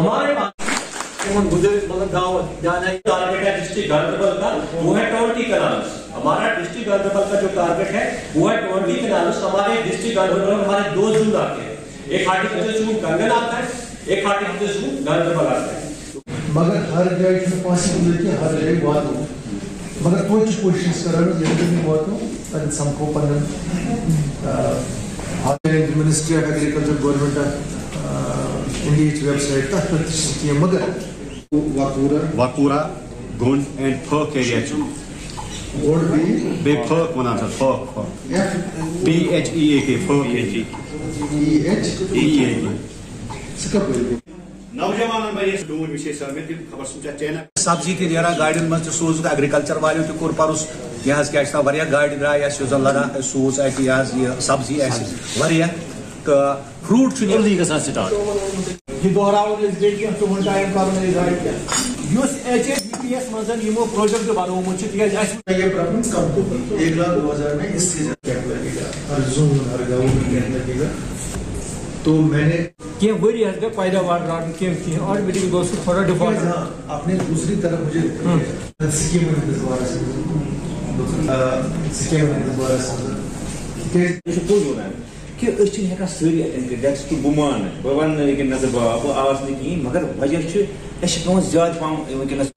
हमारे पास टारगेट है डिस्ट्रिक्ट गांधरबल का, वो है 20 कनाल्स। हमारा डिस्ट्रिक्ट गांधरबल का जो टारगेट है वो है 20 कनाल्स। हमारे डिस्ट्रिक्ट गांधरबल में हमारे 2 जून आते हैं, एक हार्टिकल्चर जून कंगन आता है, एक हार्टिकल्चर जून गांधरबल आता है। मगर हर जगह पॉसिबिलिटी हर जगह बात हो, मगर कोई कोशिश करें बात हो सबको ministry of agriculture government of India website तक मगर Wakura, Gund and Perk area. What be Perk one answer Perk. PHEAK Perk. PHEAK. नौजवान भाई डून विशेष समिति खबर सूचा चैनल सब्जी के नेरा गाड़ियों में सूज एग्रीकल्चर वालों तो कोर परस यह क्या वारिया गाड़ी द्राय लगा सूज यह सब्जी तो फ्रूट जल्दी ग स्टार्ट HACPS मो प्रोजेक्ट बनोमुत तो मैंने वरी गए पैदावार ऑटोमेटिक थोड़ा डिफॉल्ट। आपने दूसरी तरफ मुझे स्कीम कि सारी अटेंड कर बह मान बह वन बह आवास कहीं मगर वजह ज्यादा पम वनस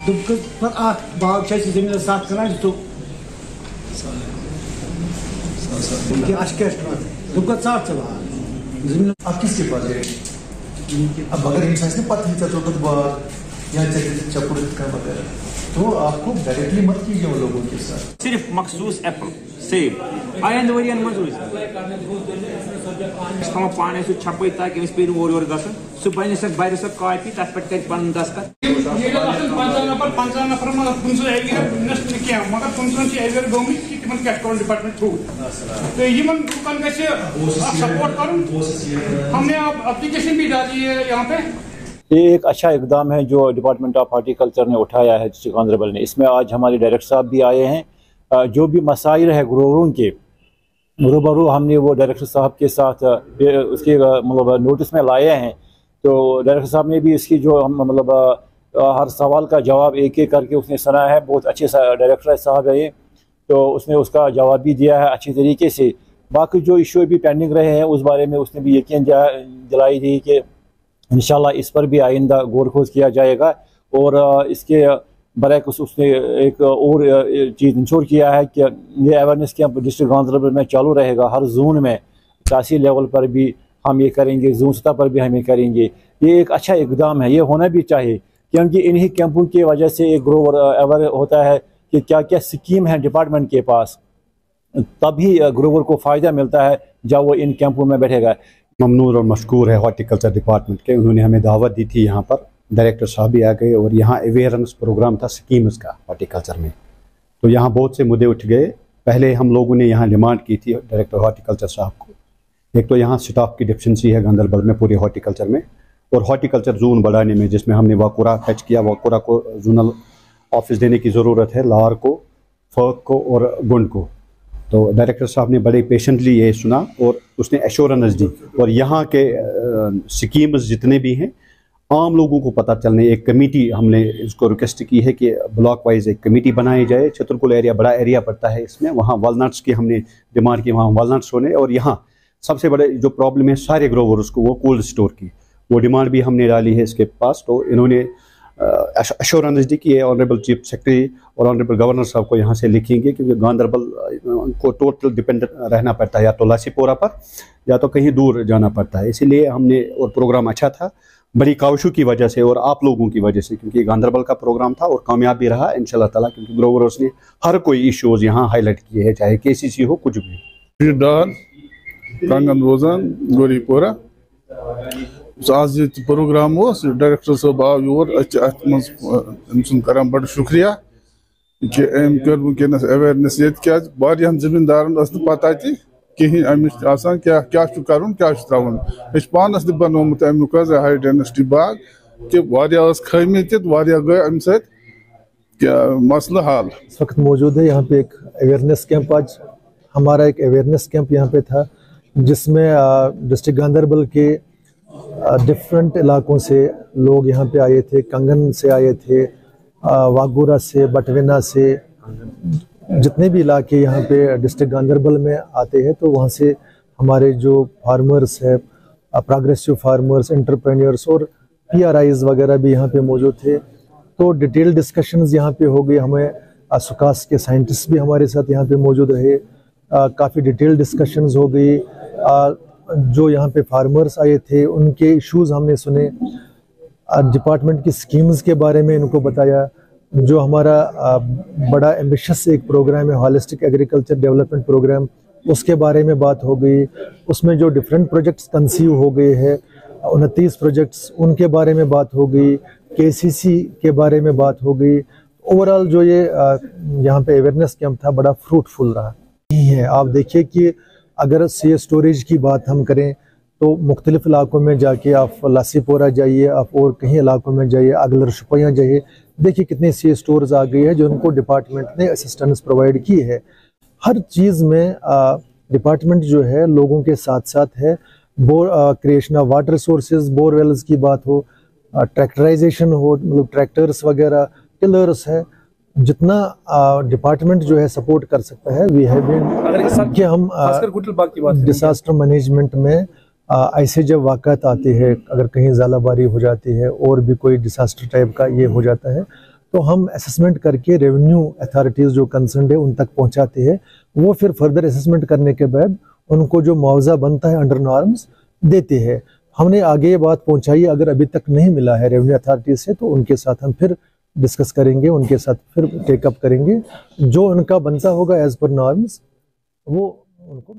बाग जमीन 7 कनाल जमीन अब किसके पास है? अब अगर इंसान ने पता नहीं चलता बात या तो आपको डायरेक्टली मत कीजिए उन लोगों के साथ। सिर्फ मखसूस एप्पल सेब आयंद वरियन मजूर पाने सह छपे ताकि पे ओर योर गन सह बन बर सह कॉपी तथ पे कर पन दस्तखत 50 नफर मगर डिपार्टमेंट थ्रू तो लुकन सपोर्ट कर। हमने एप्लीकेशन भी डाली है यहाँ पे। ये एक अच्छा इकदाम है जो डिपार्टमेंट ऑफ हॉर्टिकल्चर ने उठाया है डिस्ट्रिक्ट गांधरबल ने। इसमें आज हमारे डायरेक्टर साहब भी आए हैं। जो भी मसाइल है ग्रोवरों के रूबरू हमने वो डायरेक्टर साहब के साथ उसके मतलब नोटिस में लाए हैं। तो डायरेक्टर साहब ने भी इसकी जो मतलब हर सवाल का जवाब एक एक करके उसने सुना है। बहुत अच्छे डायरेक्टर साहब है ये, तो उसने उसका जवाब भी दिया है अच्छी तरीके से। बाकी जो इशू भी पेंडिंग रहे हैं उस बारे में उसने भी यकीन दिलाई दी कि इंशाल्लाह इस पर भी आइंदा गौर खोज किया जाएगा। और इसके बरक्स उसने एक और चीज़ इंश्योर किया है कि ये अवेयरनेस कैंप डिस्ट्रिक्ट गांधरबल में चालू रहेगा। हर जोन में तहसील लेवल पर भी हम ये करेंगे, जोन सतह पर भी हम ये करेंगे। ये एक अच्छा इकदाम है, ये होना भी चाहिए क्योंकि इन्हीं कैंपों की वजह से एक ग्रोवर अवेयर होता है कि क्या क्या स्कीम है डिपार्टमेंट के पास, तभी ग्रोवर को फ़ायदा मिलता है जब वो इन कैंपों में बैठेगा। ममनून और मशकूर है हॉर्टिकल्चर डिपार्टमेंट के, उन्होंने हमें दावत दी थी यहाँ पर। डायरेक्टर साहब भी आ गए और यहाँ अवेयरनेस प्रोग्राम था स्कीम्स का हॉर्टिकल्चर में। तो यहाँ बहुत से मुद्दे उठ गए। पहले हम लोगों ने यहाँ डिमांड की थी डायरेक्टर हॉर्टिकल्चर साहब को, एक तो यहाँ स्टाफ की डिफिशेंसी है गांधरबल में पूरे हॉर्टिकल्चर में, और हॉर्टिकल्चर जोन बढ़ाने में जिसमें हमने वाकुरा फैच किया। वाकुरा को जोनल ऑफिस देने की ज़रूरत है, लाहौर को, फर्क को और गुंड को। तो डायरेक्टर साहब ने बड़े पेशेंटली ये सुना और उसने एश्योरेंस दी। और यहाँ के स्कीम्स जितने भी हैं आम लोगों को पता चलने, एक कमेटी हमने इसको रिक्वेस्ट की है कि ब्लॉक वाइज एक कमेटी बनाई जाए। छतरपुर एरिया बड़ा एरिया पड़ता है इसमें, वहाँ वालनट्स की हमने डिमांड की, वहाँ वालनट्स होने। और यहाँ सबसे बड़े जो प्रॉब्लम है सारे ग्रोवर्स को, वो कोल्ड स्टोर की, वो डिमांड भी हमने डाली है इसके पास। तो इन्होंने एश्योरेंस दी कि ऑनरेबल चीफ सेक्रेटरी और ऑनरेबल गवर्नर साहब को यहाँ से लिखेंगे, क्योंकि गांधरबल को टोटल डिपेंडेंट रहना पड़ता है या तो लासीपोरा पर या तो कहीं दूर जाना पड़ता है। इसीलिए हमने, और प्रोग्राम अच्छा था बड़ी कावशों की वजह से और आप लोगों की वजह से, क्योंकि गांधरबल का प्रोग्राम था और कामयाब भी रहा इंशाल्लाह ताला, क्योंकि ग्रोवर्स ने हर कोई इश्यूज यहाँ हाईलाइट किए हैं, चाहे KCC हो कुछ भी। कंगन रोजान गोरीपोरा आज प्रोग्राम डायरेक्टर साहब आव योर कर बड़ शुक्रिया कि अम कर वनस अवेयरनेस ये क्या जमींदारन पता कहीं अमिश क्या क्या कर त्रावन पानस बनोमुत अमुक हाई डेंसिटी बाग कि खमी तय गए अम मसल हाल। इस वक्त मौजूद है यहाँ पे एक अवेयरनेस कैंप। आज हमारा एक अवेयरनेस कैंप यहाँ पे था जिसमें डिस्ट्रिक्ट गांधरबल के डिफरेंट इलाकों से लोग यहाँ पे आए थे, कंगन से आए थे, वागूरा से, बटवेना से, जितने भी इलाके यहाँ पे डिस्ट्रिक्ट गांधरबल में आते हैं, तो वहाँ से हमारे जो फार्मर्स है, प्रोग्रेसिव फार्मर्स, एंटरप्रेन्योर्स और PRIs वगैरह भी यहाँ पे मौजूद थे। तो डिटेल डिस्कशंस यहाँ पे हो गई। हमें सुकास के साइंटिस्ट भी हमारे साथ यहाँ पे मौजूद रहे, काफ़ी डिटेल डिस्कशंस हो गई। जो यहाँ पे फार्मर्स आए थे उनके इश्यूज हमने सुने, डिपार्टमेंट की स्कीम्स के बारे में इनको बताया। जो हमारा बड़ा एम्बिशियस एक प्रोग्राम है, हॉलिस्टिक एग्रीकल्चर डेवलपमेंट प्रोग्राम, उसके बारे में बात हो गई। उसमें जो डिफरेंट प्रोजेक्ट्स कंसीव हो गए हैं, 29 प्रोजेक्ट्स, उनके बारे में बात हो गई। KCC के बारे में बात हो गई। ओवरऑल जो ये यहाँ पे अवेयरनेस कैंप था, बड़ा फ्रूटफुल रहा है। आप देखिए कि अगर सी स्टोरेज की बात हम करें तो मुख्तलिफ इलाकों में जाके, आप लासीपोरा जाइए, आप और कहीं इलाकों में जाइए, अगलर शुपियाँ जाइए, देखिए कितने सी स्टोर्स आ गई है जो उनको डिपार्टमेंट ने असिस्टेंस प्रोवाइड की है। हर चीज़ में डिपार्टमेंट जो है लोगों के साथ साथ है। Creation of water sources, borewells की बात हो, ट्रैक्टराइजेशन हो, मतलब ट्रैक्टर्स वगैरह, टिलर्स है, जितना डिपार्टमेंट जो है सपोर्ट कर सकता है, वी हैव बीन कि हम डिसास्टर मैनेजमेंट में ऐसे जब वाक़ात आते हैं, अगर कहीं ज़ालाबारी हो जाती है और भी कोई डिसास्टर टाइप का ये हो जाता है, तो हम असेसमेंट करके रेवेन्यू अथॉरिटीज़ जो कंसर्न है उन तक पहुंचाते हैं। वो फिर फर्दर असेसमेंट करने के बाद उनको जो मुआवजा बनता है अंडर नॉर्म्स देते हैं। हमने आगे ये बात पहुंचाई, अगर अभी तक नहीं मिला है रेवेन्यू अथॉरिटी से तो उनके साथ हम फिर डिस्कस करेंगे, उनके साथ फिर टेकअप करेंगे। जो उनका बनता होगा एज पर नॉर्म्स वो उनको